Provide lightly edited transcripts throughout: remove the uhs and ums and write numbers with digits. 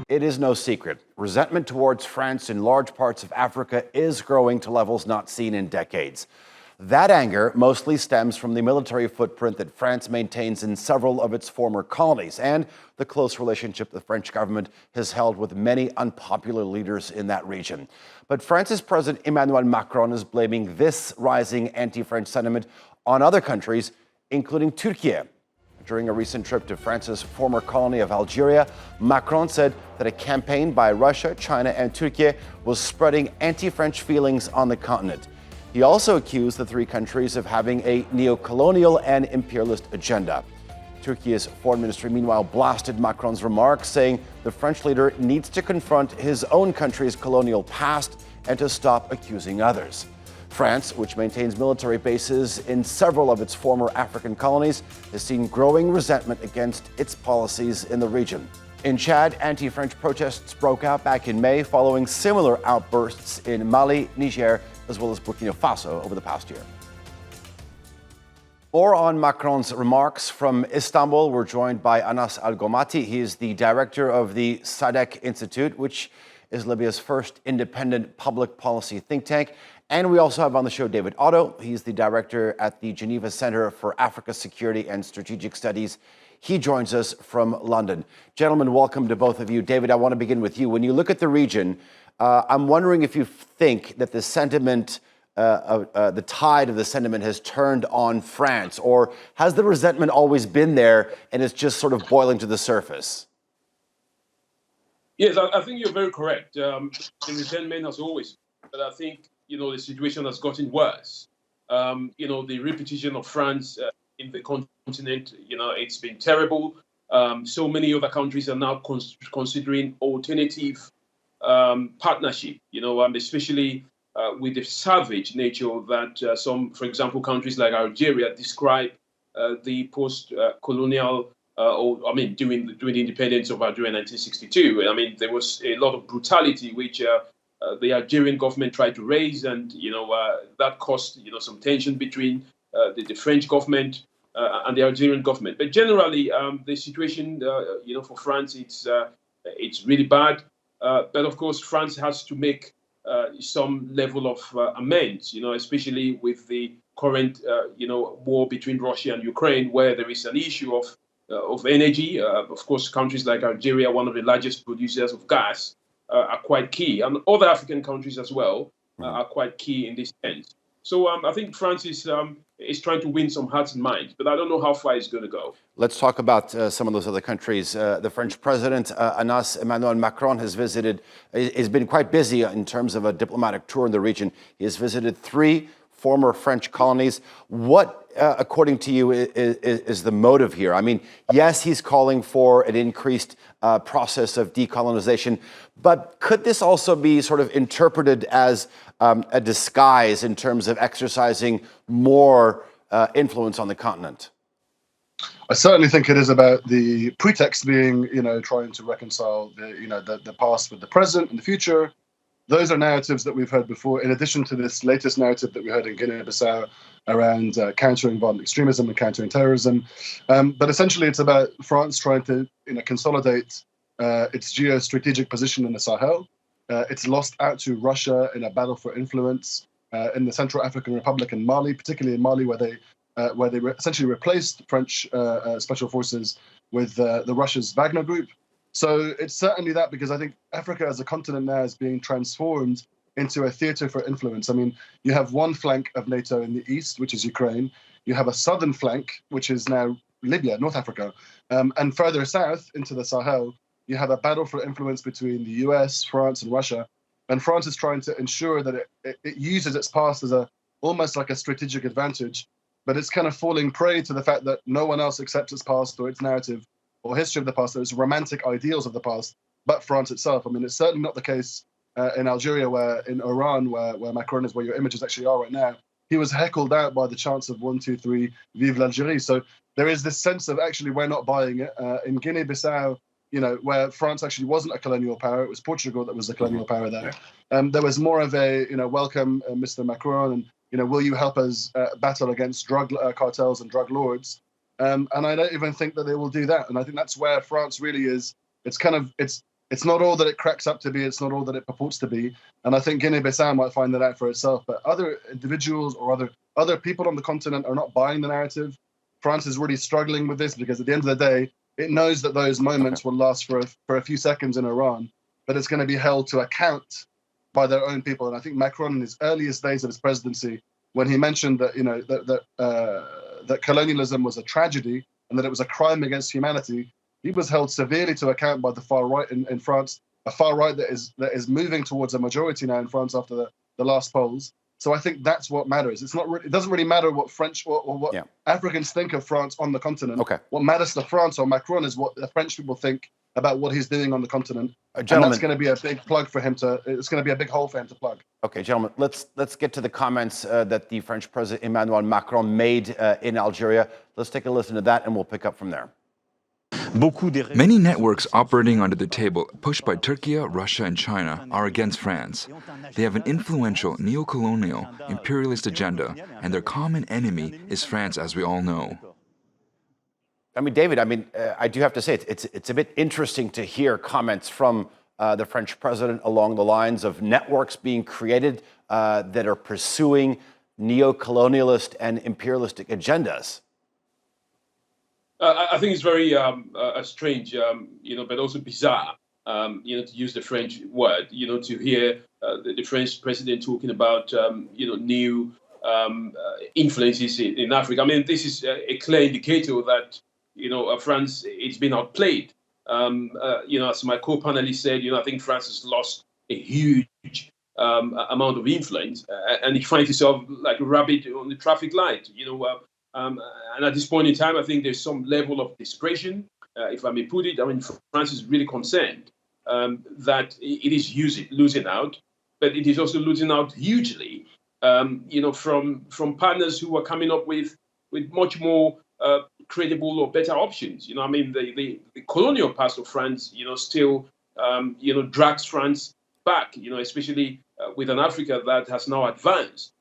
It is no secret. Resentment towards France in large parts of Africa is growing to levels not seen in decades. That anger mostly stems from the military footprint that France maintains in several of its former colonies and the close relationship the French government has held with many unpopular leaders in that region. But France's President Emmanuel Macron is blaming this rising anti-French sentiment on other countries, including Türkiye. During a recent trip to France's former colony of Algeria, Macron said that a campaign by Russia, China, and Turkey was spreading anti-French feelings on the continent. He also accused the three countries of having a neo-colonial and imperialist agenda. Turkey's foreign ministry, meanwhile, blasted Macron's remarks, saying the French leader needs to confront his own country's colonial past and to stop accusing others. France, which maintains military bases in several of its former African colonies, has seen growing resentment against its policies in the region. In Chad, anti-French protests broke out back in May following similar outbursts in Mali, Niger, as well as Burkina Faso over the past year. More on Macron's remarks from Istanbul. We're joined by Anas Al-Gomati. He is the director of the SADC Institute, which is Libya's first independent public policy think tank. And we also have on the show David Otto. He's the director at the Geneva Center for Africa Security and Strategic Studies. He joins us from London. Gentlemen, welcome to both of you. David, I want to begin with you. When you look at the region, I'm wondering if you think that the sentiment, the tide of the sentiment has turned on France, or has the resentment always been there and it's just sort of boiling to the surface? Yes, I think you're very correct. The resentment has always, but I think, the situation has gotten worse. The repetition of France in the continent, it's been terrible. So many other countries are now considering alternative partnership, especially with the savage nature that some, for example, countries like Algeria describe the post-colonial, during the independence of Algeria in 1962. There was a lot of brutality which the Algerian government tried to raise, and that caused some tension between the French government and the Algerian government. But generally, the situation for France, it's really bad. But of course, France has to make some level of amends, especially with the current war between Russia and Ukraine, where there is an issue of energy. Of course, countries like Algeria, one of the largest producers of gas, are quite key, and other African countries as well are quite key in this sense. So I think France is trying to win some hearts and minds, but I don't know how far it's going to go. Let's talk about some of those other countries. The French president, Emmanuel Macron, has been quite busy in terms of a diplomatic tour in the region. He has visited 3 former French colonies. What, according to you, is the motive here? Yes, he's calling for an increased process of decolonization, but could this also be sort of interpreted as a disguise in terms of exercising more influence on the continent? I certainly think it is about the pretext being, trying to reconcile the past with the present and the future. Those are narratives that we've heard before, in addition to this latest narrative that we heard in Guinea-Bissau around countering violent extremism and countering terrorism. But essentially, it's about France trying to consolidate its geostrategic position in the Sahel. It's lost out to Russia in a battle for influence in the Central African Republic and Mali, particularly in Mali, where they essentially replaced French special forces with the Russia's Wagner group. So it's certainly that, because I think Africa as a continent now is being transformed into a theater for influence. You have one flank of NATO in the east, which is Ukraine. You have a southern flank, which is now Libya, North Africa. And further south into the Sahel, you have a battle for influence between the US, France, and Russia. And France is trying to ensure that it uses its past as almost like a strategic advantage, but it's kind of falling prey to the fact that no one else accepts its past or its narrative or history of the past, those romantic ideals of the past, but France itself. It's certainly not the case in Algeria, in Iran, where Macron is, where your images actually are right now. He was heckled out by the chants of 1, 2, 3, Vive l'Algérie. So there is this sense of actually we're not buying it. In Guinea-Bissau, where France actually wasn't a colonial power, it was Portugal that was the colonial power there. There was more of a, welcome, Mr. Macron, and will you help us battle against drug cartels and drug lords? And I don't even think that they will do that. And I think that's where France really is. It's it's not all that it cracks up to be. It's not all that it purports to be. And I think Guinea-Bissau might find that out for itself. But other individuals or other people on the continent are not buying the narrative. France is really struggling with this because at the end of the day, it knows that those moments will last for a few seconds in Iran, but it's going to be held to account by their own people. And I think Macron, in his earliest days of his presidency, when he mentioned that that colonialism was a tragedy and that it was a crime against humanity, he was held severely to account by the far right in France, a far right that is moving towards a majority now in France after the last polls. So I think that's what matters. It doesn't really matter what French or what Africans think of France on the continent. Okay. What matters to France or Macron is what the French people think about what he's doing on the continent. And Gentlemen, that's going to be a big plug for him it's going to be a big hole for him to plug. Okay, gentlemen, let's get to the comments that the French President Emmanuel Macron made in Algeria. Let's take a listen to that and we'll pick up from there. Many networks operating under the table, pushed by Turkiye, Russia, and China, are against France. They have an influential neo-colonial, imperialist agenda, and their common enemy is France, as we all know. I mean, David, I do have to say, it's a bit interesting to hear comments from the French president along the lines of networks being created that are pursuing neo-colonialist and imperialistic agendas. I think it's very strange, but also bizarre, to use the French word, to hear the French president talking about, new influences in Africa. I mean, this is a clear indicator that, France, it's been outplayed. As my co-panelist said, I think France has lost a huge amount of influence, and it finds itself like a rabbit on the traffic light, and at this point in time, I think there's some level of desperation, if I may put it. I mean, France is really concerned that it is losing out, but it is also losing out hugely, from partners who are coming up with much more credible or better options. The colonial past of France, still, drags France back, especially with an Africa that has now advanced,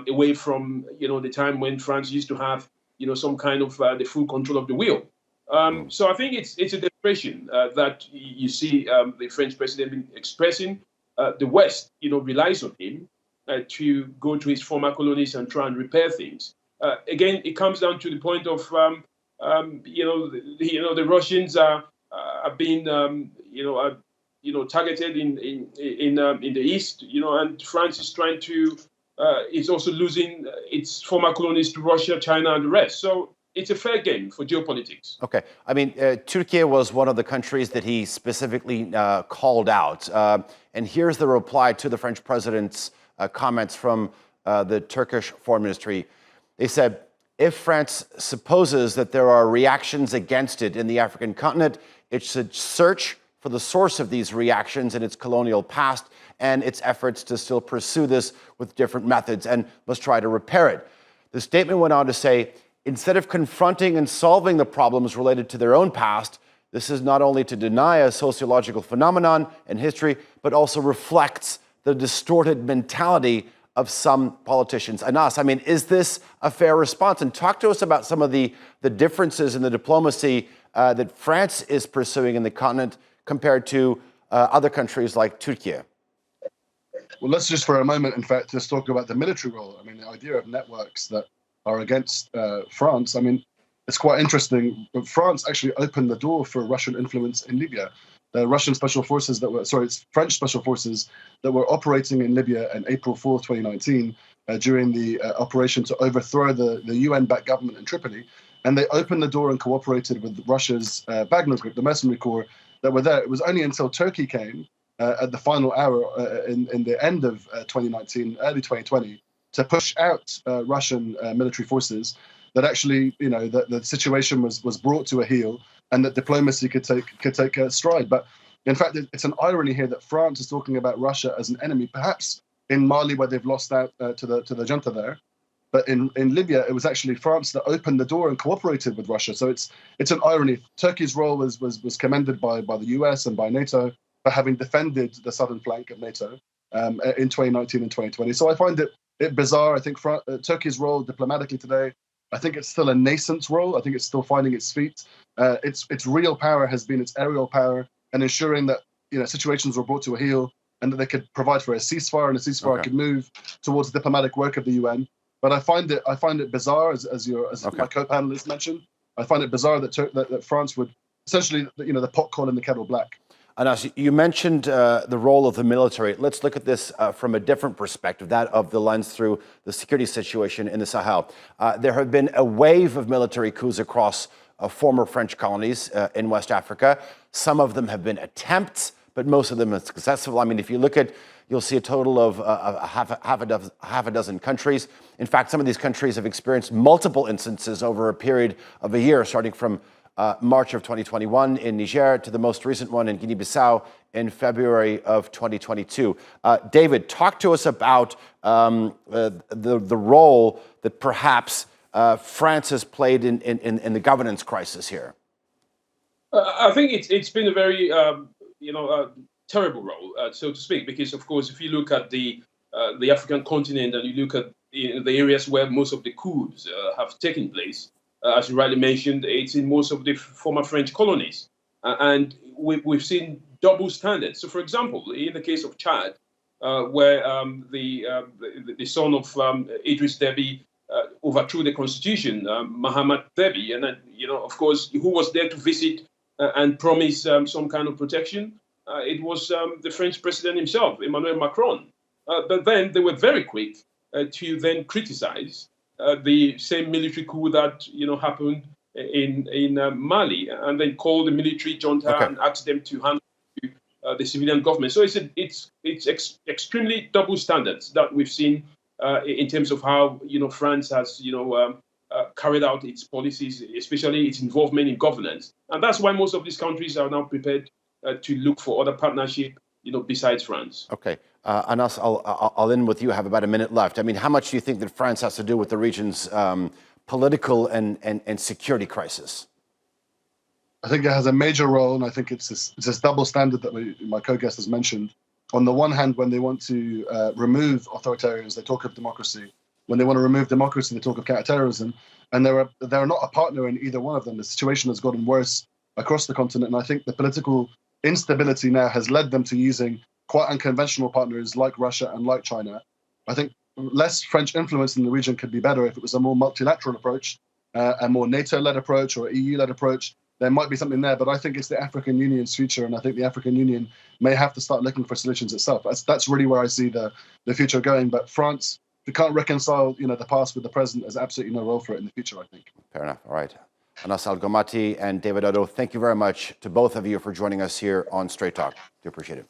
away from, the time when France used to have, some kind of the full control of the wheel. So I think it's a desperation that you see the French president expressing. The West, relies on him to go to his former colonies and try and repair things. Again, it comes down to the point of, the Russians are being, targeted in the East, and France is trying to. It's also losing its former colonies to Russia, China, and the rest. So it's a fair game for geopolitics. Okay. I mean, Türkiye was one of the countries that he specifically called out. And here's the reply to the French president's comments from the Turkish Foreign Ministry. They said, if France supposes that there are reactions against it in the African continent, it should search for the source of these reactions in its colonial past and its efforts to still pursue this with different methods and must try to repair it. The statement went on to say, instead of confronting and solving the problems related to their own past, this is not only to deny a sociological phenomenon in history, but also reflects the distorted mentality of some politicians. Anas, I mean, is this a fair response? And talk to us about some of the differences in the diplomacy that France is pursuing in the continent compared to other countries like Türkiye. Well, let's just for a moment, in fact, just talk about the military role. I mean, the idea of networks that are against France, I mean, it's quite interesting. France actually opened the door for Russian influence in Libya. The Russian special forces it's French special forces that were operating in Libya on April 4th, 2019, during the operation to overthrow the UN-backed government in Tripoli. And they opened the door and cooperated with Russia's Wagner group, the mercenary corps that were there. It was only until Turkey came at the final hour in the end of 2019, early 2020, to push out Russian military forces that actually, the situation was brought to a heel and that diplomacy could take a stride. But in fact, it's an irony here that France is talking about Russia as an enemy, perhaps in Mali where they've lost out to the junta there. But in Libya, it was actually France that opened the door and cooperated with Russia. So it's an irony. Turkey's role was commended by the US and by NATO for having defended the southern flank of NATO in 2019 and 2020. So I find it bizarre. I think Turkey's role diplomatically today, I think it's still a nascent role. I think it's still finding its feet. Its real power has been its aerial power and ensuring that situations were brought to a heel and that they could provide for a ceasefire, and a ceasefire could move towards the diplomatic work of the UN. But I find it bizarre, as my co-panelist mentioned. I find it bizarre that France would essentially, the pot calling the kettle black. Anas, you mentioned the role of the military. Let's look at this from a different perspective, that of the lens through the security situation in the Sahel. There have been a wave of military coups across former French colonies in West Africa. Some of them have been attempts, but most of them are successful. I mean, if you look at, you'll see a total of half a dozen countries. In fact, some of these countries have experienced multiple instances over a period of a year, starting from March of 2021 in Niger to the most recent one in Guinea-Bissau in February of 2022. David, talk to us about the role that perhaps France has played in the governance crisis here. I think it's been a very terrible role, so to speak, because of course, if you look at the African continent and you look at the areas where most of the coups have taken place, as you rightly mentioned, it's in most of the former French colonies, and we've seen double standards. So, for example, in the case of Chad, where the son of Idriss Deby overthrew the constitution, Mahamat Deby, and of course, who was there to visit and promise some kind of protection. It was the French president himself, Emmanuel Macron. But then they were very quick to then criticize the same military coup that happened in Mali, and then call the military junta and ask them to hand to the civilian government. So it's extremely double standards that we've seen in terms of how France has carried out its policies, especially its involvement in governance, and that's why most of these countries are now prepared to look for other partnership, besides France. Okay. Anas, I'll end with you. I have about a minute left. I mean, how much do you think that France has to do with the region's political and security crisis? I think it has a major role, and I think it's this double standard that my co-guest has mentioned. On the one hand, when they want to remove authoritarians, they talk of democracy. When they want to remove democracy, they talk of counterterrorism. And they're not a partner in either one of them. The situation has gotten worse across the continent, and I think the political instability now has led them to using quite unconventional partners like Russia and like China. I think less French influence in the region could be better if it was a more multilateral approach, a more NATO-led approach or EU-led approach. There might be something there, but I think it's the African Union's future, and I think the African Union may have to start looking for solutions itself. That's really where I see the future going. But France, if you can't reconcile the past with the present, there's absolutely no role for it in the future, I think. Fair enough. All right. Anas Al-Gomati and David Otto, thank you very much to both of you for joining us here on Straight Talk. Do appreciate it.